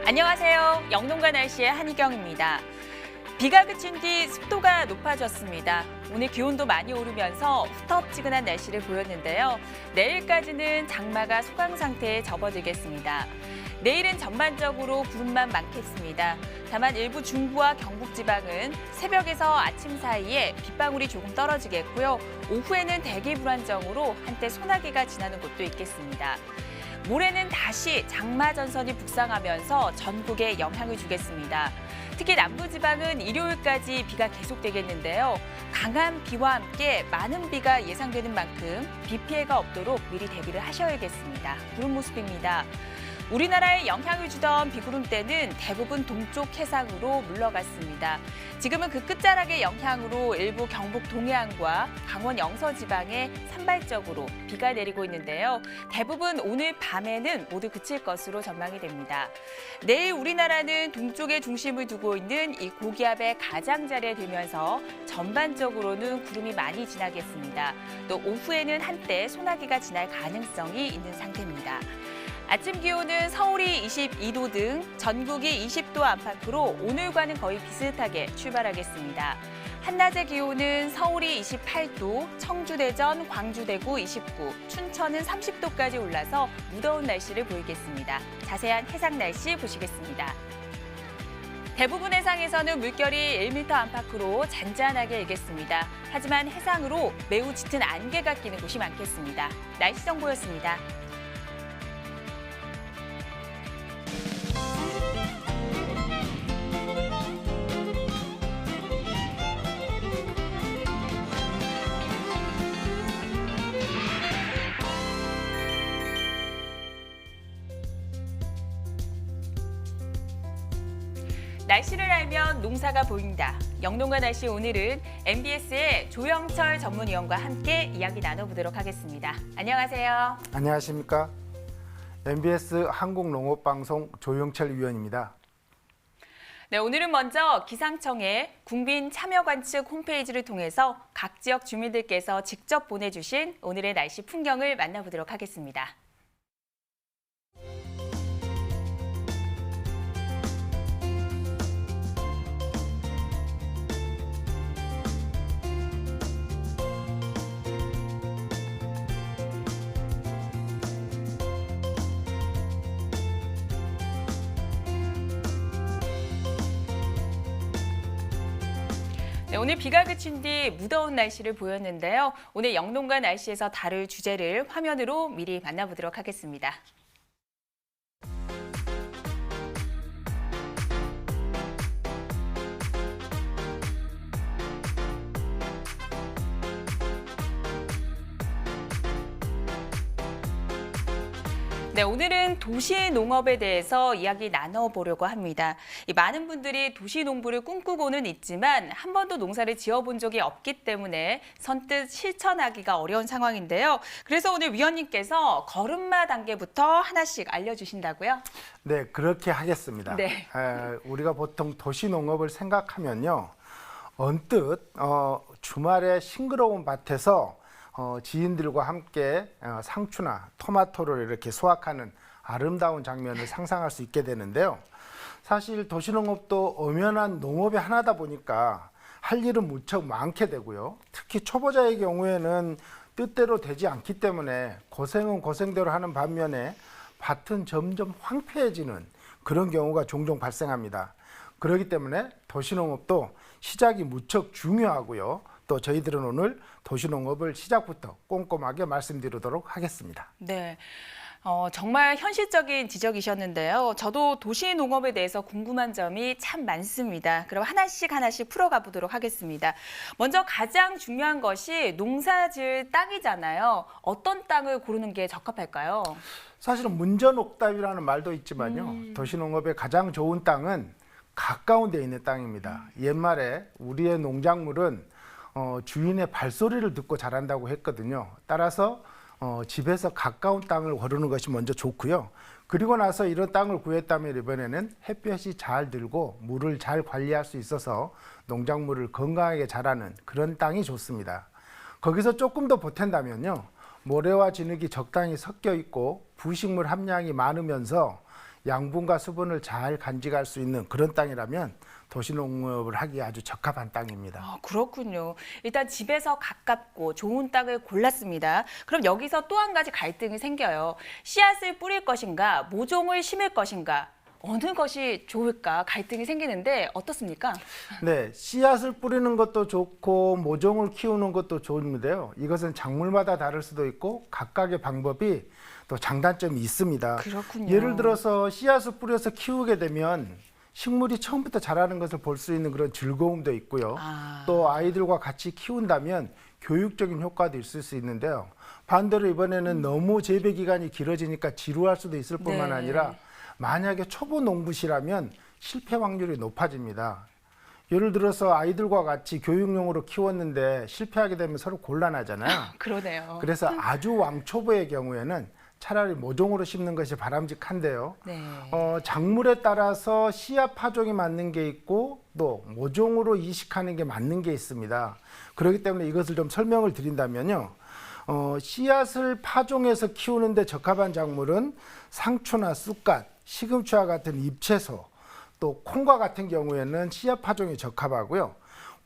안녕하세요. 영농가 날씨의 한희경입니다. 비가 그친 뒤 습도가 높아졌습니다. 오늘 기온도 많이 오르면서 후텁지근한 날씨를 보였는데요. 내일까지는 장마가 소강 상태에 접어들겠습니다. 내일은 전반적으로 구름만 많겠습니다. 다만 일부 중부와 경북 지방은 새벽에서 아침 사이에 빗방울이 조금 떨어지겠고요. 오후에는 대기 불안정으로 한때 소나기가 지나는 곳도 있겠습니다. 모레는 다시 장마 전선이 북상하면서 전국에 영향을 주겠습니다. 특히 남부지방은 일요일까지 비가 계속되겠는데요. 강한 비와 함께 많은 비가 예상되는 만큼 비 피해가 없도록 미리 대비를 하셔야겠습니다. 구름 모습입니다. 우리나라에 영향을 주던 비구름대는 대부분 동쪽 해상으로 물러갔습니다. 지금은 그 끝자락의 영향으로 일부 경북 동해안과 강원 영서 지방에 산발적으로 비가 내리고 있는데요. 대부분 오늘 밤에는 모두 그칠 것으로 전망이 됩니다. 내일 우리나라는 동쪽에 중심을 두고 있는 이 고기압의 가장자리에 들면서 전반적으로는 구름이 많이 지나겠습니다. 또 오후에는 한때 소나기가 지날 가능성이 있는 상태입니다. 아침 기온은 서울이 22도 등 전국이 20도 안팎으로 오늘과는 거의 비슷하게 출발하겠습니다. 한낮의 기온은 서울이 28도, 청주, 대전, 광주, 대구 29, 춘천은 30도까지 올라서 무더운 날씨를 보이겠습니다. 자세한 해상 날씨 보시겠습니다. 대부분 해상에서는 물결이 1m 안팎으로 잔잔하게 일겠습니다. 하지만 해상으로 매우 짙은 안개가 끼는 곳이 많겠습니다. 날씨 정보였습니다. 날씨를 알면 농사가 보인다. 영농가 날씨 오늘은 MBS의 조영철 전문위원과 함께 이야기 나눠보도록 하겠습니다. 안녕하세요. 안녕하십니까. MBS 한국농업방송 조영철 위원입니다. 네, 오늘은 먼저 기상청의 국민참여관측 홈페이지를 통해서 각 지역 주민들께서 직접 보내주신 오늘의 날씨 풍경을 만나보도록 하겠습니다. 네, 오늘 비가 그친 뒤 무더운 날씨를 보였는데요. 오늘 영농가 날씨에서 다룰 주제를 화면으로 미리 만나보도록 하겠습니다. 네, 오늘은 도시 농업에 대해서 이야기 나눠보려고 합니다. 많은 분들이 도시 농부를 꿈꾸고는 있지만 한 번도 농사를 지어본 적이 없기 때문에 선뜻 실천하기가 어려운 상황인데요. 그래서 오늘 위원님께서 걸음마 단계부터 하나씩 알려주신다고요? 네, 그렇게 하겠습니다. 네. 우리가 보통 도시 농업을 생각하면요. 언뜻 주말에 싱그러운 밭에서 지인들과 함께 상추나 토마토를 이렇게 수확하는 아름다운 장면을 상상할 수 있게 되는데요. 사실 도시농업도 엄연한 농업의 하나다 보니까 할 일은 무척 많게 되고요. 특히 초보자의 경우에는 뜻대로 되지 않기 때문에 고생은 고생대로 하는 반면에 밭은 점점 황폐해지는 그런 경우가 종종 발생합니다. 그렇기 때문에 도시농업도 시작이 무척 중요하고요. 또 저희들은 오늘 도시농업을 시작부터 꼼꼼하게 말씀드리도록 하겠습니다. 네. 정말 현실적인 지적이셨는데요. 저도 도시 농업에 대해서 궁금한 점이 참 많습니다. 그럼 하나씩 풀어가 보도록 하겠습니다. 먼저 가장 중요한 것이 농사지을 땅이잖아요. 어떤 땅을 고르는 게 적합할까요? 사실은 문전옥답이라는 말도 있지만요. 도시농업의 가장 좋은 땅은 가까운 데 있는 땅입니다. 옛말에 우리의 농작물은 주인의 발소리를 듣고 자란다고 했거든요. 따라서 집에서 가까운 땅을 고르는 것이 먼저 좋고요. 그리고 나서 이런 땅을 구했다면 이번에는 햇볕이 잘 들고 물을 잘 관리할 수 있어서 농작물을 건강하게 자라는 그런 땅이 좋습니다. 거기서 조금 더 보탠다면요. 모래와 진흙이 적당히 섞여 있고 부식물 함량이 많으면서 양분과 수분을 잘 간직할 수 있는 그런 땅이라면 도시농업을 하기에 아주 적합한 땅입니다. 아, 그렇군요. 일단 집에서 가깝고 좋은 땅을 골랐습니다. 그럼 여기서 또 한 가지 갈등이 생겨요. 씨앗을 뿌릴 것인가, 모종을 심을 것인가, 어느 것이 좋을까 갈등이 생기는데 어떻습니까? 네, 씨앗을 뿌리는 것도 좋고 모종을 키우는 것도 좋은데요. 이것은 작물마다 다를 수도 있고 각각의 방법이 또 장단점이 있습니다. 그렇군요. 예를 들어서 씨앗을 뿌려서 키우게 되면 식물이 처음부터 자라는 것을 볼 수 있는 그런 즐거움도 있고요. 또 아이들과 같이 키운다면 교육적인 효과도 있을 수 있는데요. 반대로 이번에는 너무 재배 기간이 길어지니까 지루할 수도 있을 뿐만 네. 아니라 만약에 초보 농부시라면 실패 확률이 높아집니다. 예를 들어서 아이들과 같이 교육용으로 키웠는데 실패하게 되면 서로 곤란하잖아요. 그러네요. 그래서 아주 왕초보의 경우에는 차라리 모종으로 심는 것이 바람직한데요. 네. 작물에 따라서 씨앗 파종이 맞는 게 있고 또 모종으로 이식하는 게 맞는 게 있습니다. 그렇기 때문에 이것을 좀 설명을 드린다면요. 씨앗을 파종해서 키우는데 적합한 작물은 상추나 쑥갓, 시금치와 같은 잎채소, 또 콩과 같은 경우에는 씨앗 파종에 적합하고요.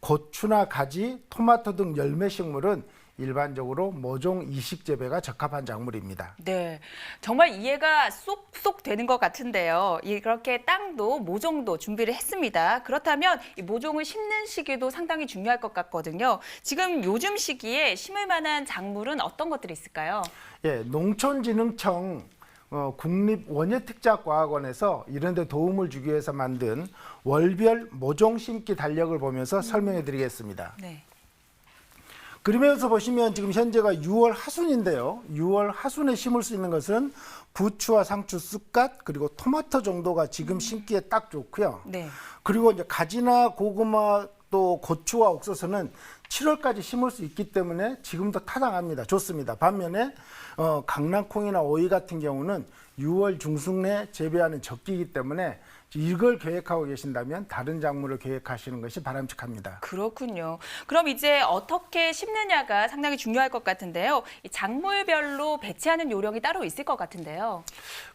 고추나 가지, 토마토 등 열매 식물은 일반적으로 모종 이식 재배가 적합한 작물입니다. 네, 정말 이해가 쏙쏙 되는 것 같은데요. 이렇게 땅도 모종도 준비를 했습니다. 그렇다면 이 모종을 심는 시기도 상당히 중요할 것 같거든요. 지금 요즘 시기에 심을 만한 작물은 어떤 것들이 있을까요? 예, 농촌진흥청 국립원예특작과학원에서 이런 데 도움을 주기 위해서 만든 월별 모종 심기 달력을 보면서 설명해 드리겠습니다. 네. 그러면서 보시면 지금 현재가 6월 하순인데요. 6월 하순에 심을 수 있는 것은 부추와 상추, 쑥갓 그리고 토마토 정도가 지금 심기에 딱 좋고요. 네. 그리고 이제 가지나 고구마 또 고추와 옥수수는 7월까지 심을 수 있기 때문에 지금도 타당합니다. 좋습니다. 반면에 강낭콩이나 오이 같은 경우는 6월 중순에 재배하는 적기이기 때문에 이걸 계획하고 계신다면 다른 작물을 계획하시는 것이 바람직합니다. 그렇군요. 그럼 이제 어떻게 심느냐가 상당히 중요할 것 같은데요. 이 작물별로 배치하는 요령이 따로 있을 것 같은데요.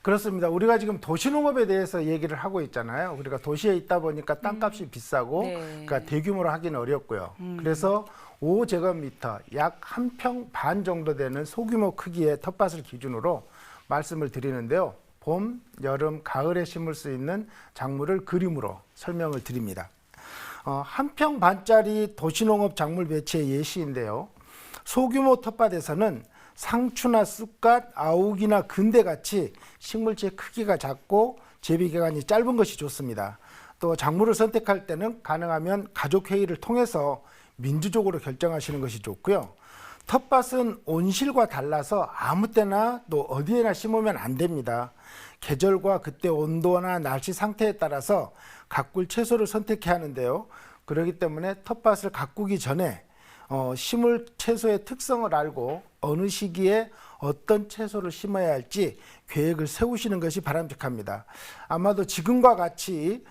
그렇습니다. 우리가 지금 도시농업에 대해서 얘기를 하고 있잖아요. 우리가 도시에 있다 보니까 땅값이 비싸고 네. 그러니까 대규모로 하기는 어렵고요. 그래서 5제곱미터 약 1평 반 정도 되는 소규모 크기의 텃밭을 기준으로 말씀을 드리는데요. 봄, 여름, 가을에 심을 수 있는 작물을 그림으로 설명을 드립니다. 1평 반짜리 도시농업 작물 배치의 예시인데요. 소규모 텃밭에서는 상추나 쑥갓, 아욱이나 근대같이 식물지의 크기가 작고 재배 기간이 짧은 것이 좋습니다. 또 작물을 선택할 때는 가능하면 가족회의를 통해서 민주적으로 결정하시는 것이 좋고요. 텃밭은 온실과 달라서 아무 때나 또 어디에나 심으면 안 됩니다. 계절과 그때 온도나 날씨 상태에 따라서 가꿀 채소를 선택해야 하는데요. 그렇기 때문에 텃밭을 가꾸기 전에 심을 채소의 특성을 알고 어느 시기에 어떤 채소를 심어야 할지 계획을 세우시는 것이 바람직합니다. 아마도 지금과 같이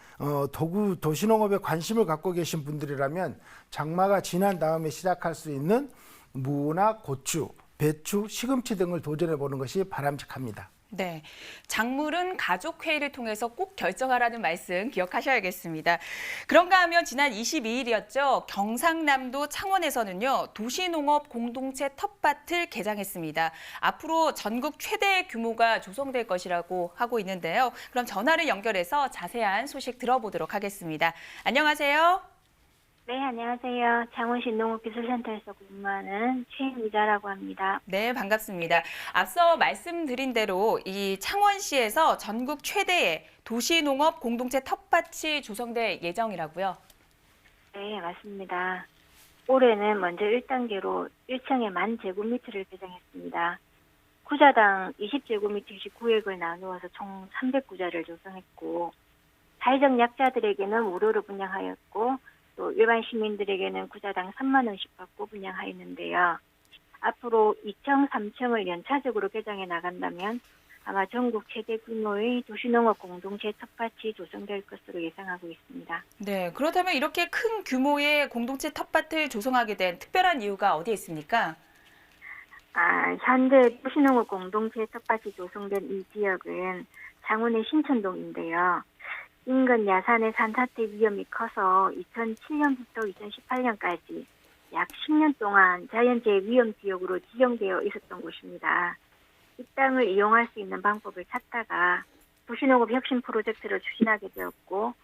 도시농업에 관심을 갖고 계신 분들이라면 장마가 지난 다음에 시작할 수 있는 무나 고추, 배추, 시금치 등을 도전해 보는 것이 바람직합니다. 네, 작물은 가족회의를 통해서 꼭 결정하라는 말씀 기억하셔야겠습니다. 그런가 하면 지난 22일이었죠. 경상남도 창원에서는요. 도시농업 공동체 텃밭을 개장했습니다. 앞으로 전국 최대의 규모가 조성될 것이라고 하고 있는데요. 그럼 전화를 연결해서 자세한 소식 들어보도록 하겠습니다. 안녕하세요. 네, 안녕하세요. 창원시 농업기술센터에서 근무하는 최인미자라고 합니다. 네, 반갑습니다. 앞서 말씀드린 대로 이 창원시에서 전국 최대의 도시농업 공동체 텃밭이 조성될 예정이라고요? 네, 맞습니다. 올해는 먼저 1단계로 1층에 10,000제곱미터를 개장했습니다. 구자당 20제곱미터씩 구역을 나누어서 총 300구자를 조성했고 사회적 약자들에게는 무료로 분양하였고 또 일반 시민들에게는 구자당 3만 원씩 받고 분양하였는데요. 앞으로 2층, 3층을 연차적으로 개장해 나간다면 아마 전국 최대 규모의 도시농업 공동체 텃밭이 조성될 것으로 예상하고 있습니다. 네, 그렇다면 이렇게 큰 규모의 공동체 텃밭을 조성하게 된 특별한 이유가 어디에 있습니까? 현재 도시농업 공동체 텃밭이 조성된 이 지역은 창원의 신천동인데요. 인근 야산의 산사태 위험이 커서 2007년부터 2018년까지 약 10년 동안 자연재해 위험 지역으로 지정되어 있었던 곳입니다. 이 땅을 이용할 수 있는 방법을 찾다가 도시농업 혁신 프로젝트를 추진하게 되었고,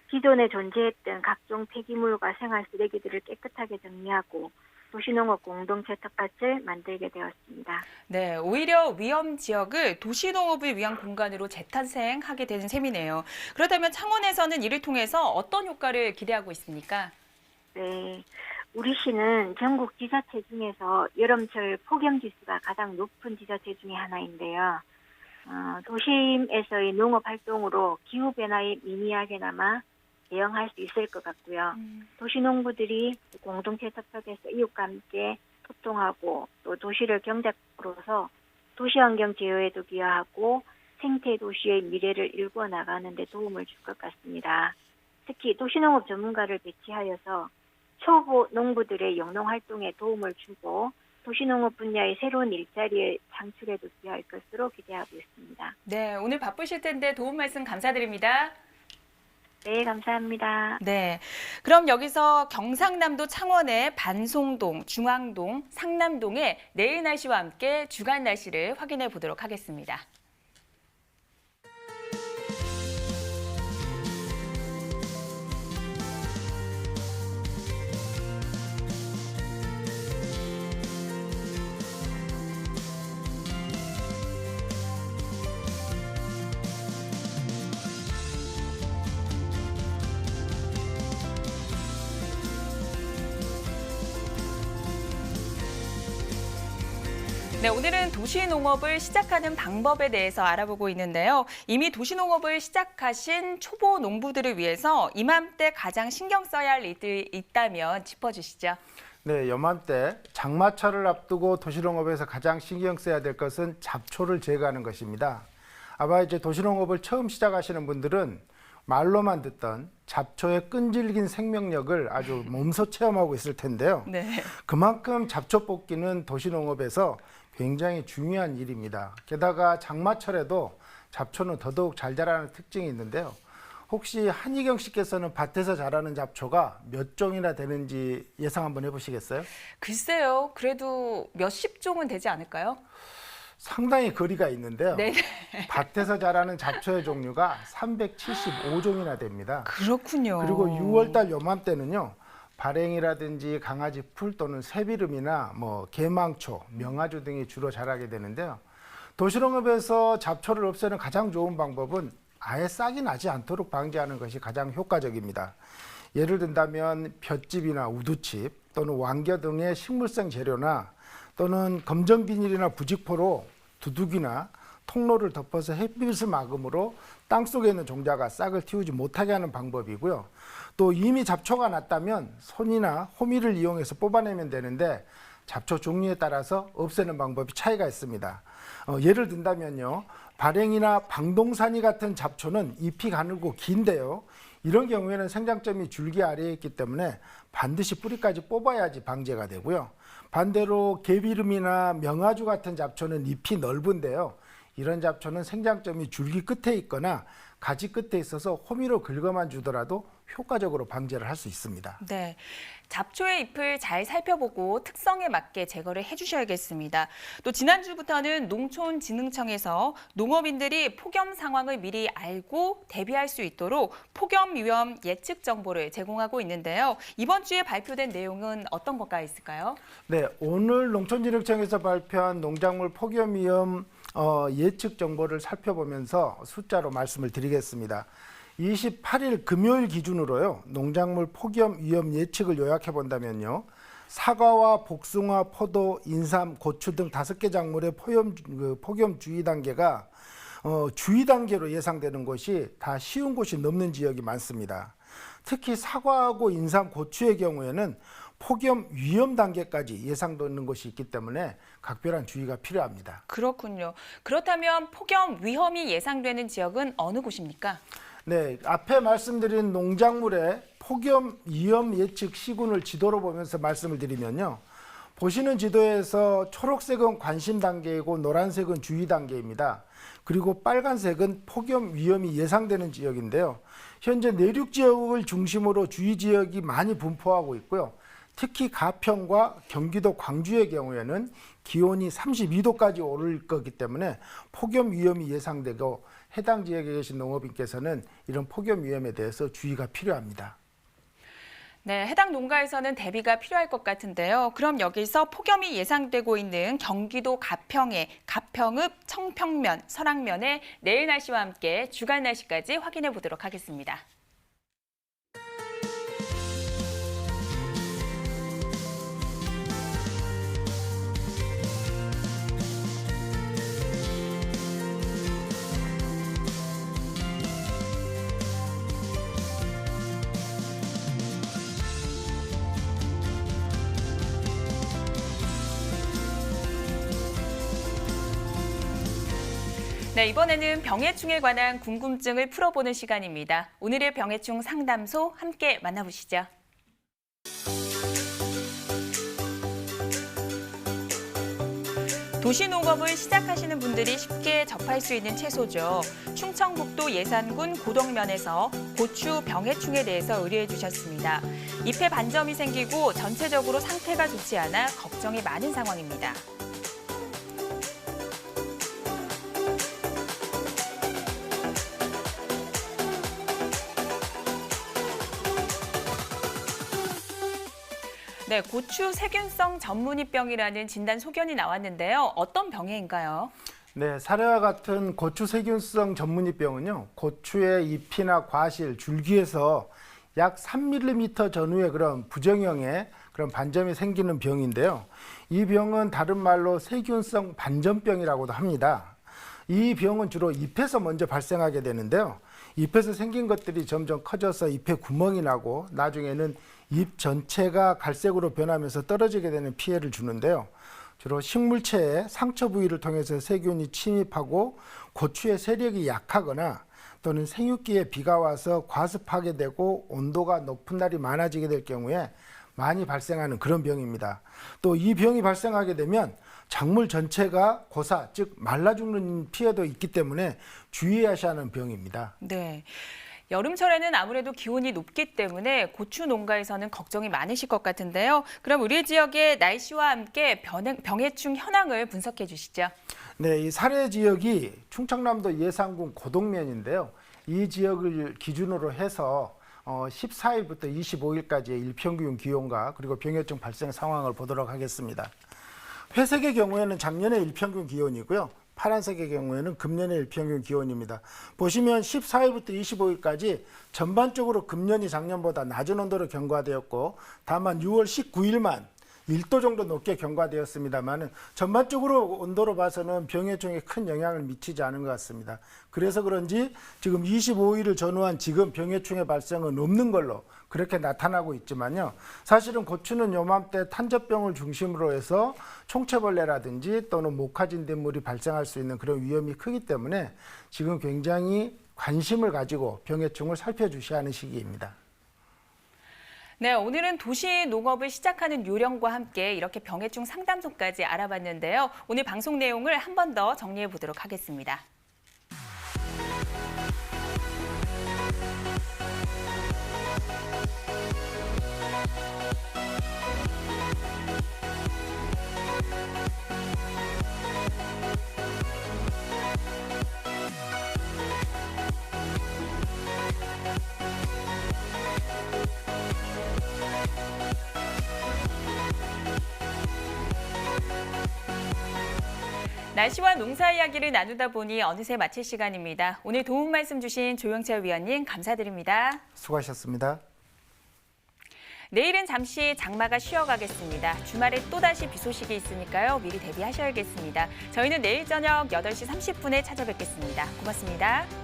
기존에 존재했던 각종 폐기물과 생활 쓰레기들을 깨끗하게 정리하고 도시농업 공동체 텃밭을 만들게 되었습니다. 네, 오히려 위험 지역을 도시농업을 위한 공간으로 재탄생하게 되는 셈이네요. 그렇다면 창원에서는 이를 통해서 어떤 효과를 기대하고 있습니까? 네, 우리 시는 전국 지자체 중에서 여름철 폭염 지수가 가장 높은 지자체 중에 하나인데요. 도심에서의 농업 활동으로 기후변화에 미미하게나마 대응할 수 있을 것 같고요. 도시농부들이 공동체 텃밭에서 이웃과 함께 소통하고 또 도시를 경제로서 도시환경 제어에도 기여하고 생태 도시의 미래를 일궈 나가는 데 도움을 줄 것 같습니다. 특히 도시농업 전문가를 배치하여서 초보 농부들의 영농 활동에 도움을 주고 도시농업 분야의 새로운 일자리의 창출에도 기여할 것으로 기대하고 있습니다. 네, 오늘 바쁘실 텐데 도움 말씀 감사드립니다. 네, 감사합니다. 네, 그럼 여기서 경상남도 창원의 반송동, 중앙동, 상남동의 내일 날씨와 함께 주간 날씨를 확인해 보도록 하겠습니다. 네, 오늘은 도시농업을 시작하는 방법에 대해서 알아보고 있는데요. 이미 도시농업을 시작하신 초보 농부들을 위해서 이맘때 가장 신경 써야 할 일들이 있다면 짚어주시죠. 네, 요맘때 장마철을 앞두고 도시농업에서 가장 신경 써야 될 것은 잡초를 제거하는 것입니다. 아마 이제 도시농업을 처음 시작하시는 분들은 말로만 듣던 잡초의 끈질긴 생명력을 아주 몸소 체험하고 있을 텐데요. 네. 그만큼 잡초 뽑기는 도시농업에서 굉장히 중요한 일입니다. 게다가 장마철에도 잡초는 더더욱 잘 자라는 특징이 있는데요. 혹시 한희경 씨께서는 밭에서 자라는 잡초가 몇 종이나 되는지 예상 한번 해보시겠어요? 글쎄요, 그래도 몇십 종은 되지 않을까요? 상당히 거리가 있는데요. 네. 밭에서 자라는 잡초의 종류가 375종이나 됩니다. 그렇군요. 그리고 6월달 요맘때는요. 발행이라든지 강아지 풀 또는 새비름이나 개망초, 명아주 등이 주로 자라게 되는데요. 도시농업에서 잡초를 없애는 가장 좋은 방법은 아예 싹이 나지 않도록 방지하는 것이 가장 효과적입니다. 예를 든다면 볏짚이나 우두칩 또는 왕겨 등의 식물성 재료나 또는 검정 비닐이나 부직포로 두둑이나 통로를 덮어서 햇빛을 막음으로 땅속에 있는 종자가 싹을 틔우지 못하게 하는 방법이고요. 또 이미 잡초가 났다면 손이나 호미를 이용해서 뽑아내면 되는데 잡초 종류에 따라서 없애는 방법이 차이가 있습니다. 예를 든다면요. 발행이나 방동사니 같은 잡초는 잎이 가늘고 긴데요. 이런 경우에는 생장점이 줄기 아래에 있기 때문에 반드시 뿌리까지 뽑아야지 방제가 되고요. 반대로 개비름이나 명아주 같은 잡초는 잎이 넓은데요. 이런 잡초는 생장점이 줄기 끝에 있거나 가지 끝에 있어서 호미로 긁어만 주더라도 효과적으로 방제를 할 수 있습니다. 네, 잡초의 잎을 잘 살펴보고 특성에 맞게 제거를 해주셔야겠습니다. 또 지난주부터는 농촌진흥청에서 농업인들이 폭염 상황을 미리 알고 대비할 수 있도록 폭염 위험 예측 정보를 제공하고 있는데요. 이번 주에 발표된 내용은 어떤 것가 있을까요? 네, 오늘 농촌진흥청에서 발표한 농작물 폭염 위험 예측 정보를 살펴보면서 숫자로 말씀을 드리겠습니다. 28일 금요일 기준으로요. 농작물 폭염 위험 예측을 요약해 본다면요. 사과와 복숭아, 포도, 인삼, 고추 등 5개 작물의 폭염 주의 단계가 주의 단계로 예상되는 곳이 다 쉬운 곳이 넘는 지역이 많습니다. 특히 사과하고 인삼, 고추의 경우에는 폭염 위험 단계까지 예상되는 곳이 있기 때문에 각별한 주의가 필요합니다. 그렇군요. 그렇다면 폭염 위험이 예상되는 지역은 어느 곳입니까? 네, 앞에 말씀드린 농작물의 폭염 위험 예측 시군을 지도로 보면서 말씀을 드리면요. 보시는 지도에서 초록색은 관심 단계이고 노란색은 주의 단계입니다. 그리고 빨간색은 폭염 위험이 예상되는 지역인데요. 현재 내륙 지역을 중심으로 주의 지역이 많이 분포하고 있고요. 특히 가평과 경기도 광주의 경우에는 기온이 32도까지 오를 거기 때문에 폭염 위험이 예상되고 해당 지역에 계신 농업인께서는 이런 폭염 위험에 대해서 주의가 필요합니다. 네, 해당 농가에서는 대비가 필요할 것 같은데요. 그럼 여기서 폭염이 예상되고 있는 경기도 가평의 가평읍, 청평면, 설악면의 내일 날씨와 함께 주간 날씨까지 확인해 보도록 하겠습니다. 네, 이번에는 병해충에 관한 궁금증을 풀어보는 시간입니다. 오늘의 병해충 상담소 함께 만나보시죠. 도시농업을 시작하시는 분들이 쉽게 접할 수 있는 채소죠. 충청북도 예산군 고덕면에서 고추 병해충에 대해서 의뢰해 주셨습니다. 잎에 반점이 생기고 전체적으로 상태가 좋지 않아 걱정이 많은 상황입니다. 네, 고추 세균성 전문이병이라는 진단 소견이 나왔는데요. 어떤 병해인가요? 네, 사례와 같은 고추 세균성 전문이병은요, 고추의 잎이나 과실, 줄기에서 약 3mm 전후의 그런 부정형의 그런 반점이 생기는 병인데요. 이 병은 다른 말로 세균성 반점병이라고도 합니다. 이 병은 주로 잎에서 먼저 발생하게 되는데요. 잎에서 생긴 것들이 점점 커져서 잎에 구멍이 나고 나중에는 잎 전체가 갈색으로 변하면서 떨어지게 되는 피해를 주는데요. 주로 식물체의 상처 부위를 통해서 세균이 침입하고 고추의 세력이 약하거나 또는 생육기에 비가 와서 과습하게 되고 온도가 높은 날이 많아지게 될 경우에 많이 발생하는 그런 병입니다. 또 이 병이 발생하게 되면 작물 전체가 고사, 즉 말라 죽는 피해도 있기 때문에 주의하셔야 하는 병입니다. 네. 여름철에는 아무래도 기온이 높기 때문에 고추 농가에서는 걱정이 많으실 것 같은데요. 그럼 우리 지역의 날씨와 함께 병해충 현황을 분석해 주시죠. 네, 이 사례 지역이 충청남도 예산군 고덕면인데요. 이 지역을 기준으로 해서 14일부터 25일까지의 일평균 기온과 그리고 병해충 발생 상황을 보도록 하겠습니다. 회색의 경우에는 작년의 일평균 기온이고요. 파란색의 경우에는 금년의 일평균 기온입니다. 보시면 14일부터 25일까지 전반적으로 금년이 작년보다 낮은 온도로 경과되었고 다만 6월 19일만 1도 정도 높게 경과되었습니다만 전반적으로 온도로 봐서는 병해충에 큰 영향을 미치지 않은 것 같습니다. 그래서 그런지 지금 25일을 전후한 지금 병해충의 발생은 없는 걸로 그렇게 나타나고 있지만요. 사실은 고추는 요맘때 탄저병을 중심으로 해서 총체벌레라든지 또는 목화진딧물이 발생할 수 있는 그런 위험이 크기 때문에 지금 굉장히 관심을 가지고 병해충을 살펴주셔야 하는 시기입니다. 네, 오늘은 도시 농업을 시작하는 요령과 함께 이렇게 병해충 상담소까지 알아봤는데요. 오늘 방송 내용을 한 번 더 정리해 보도록 하겠습니다. 날씨와 농사 이야기를 나누다 보니 어느새 마칠 시간입니다. 오늘 도움 말씀 주신 조영철 위원님 감사드립니다. 수고하셨습니다. 내일은 잠시 장마가 쉬어가겠습니다. 주말에 또다시 비 소식이 있으니까요. 미리 대비하셔야겠습니다. 저희는 내일 저녁 8시 30분에 찾아뵙겠습니다. 고맙습니다.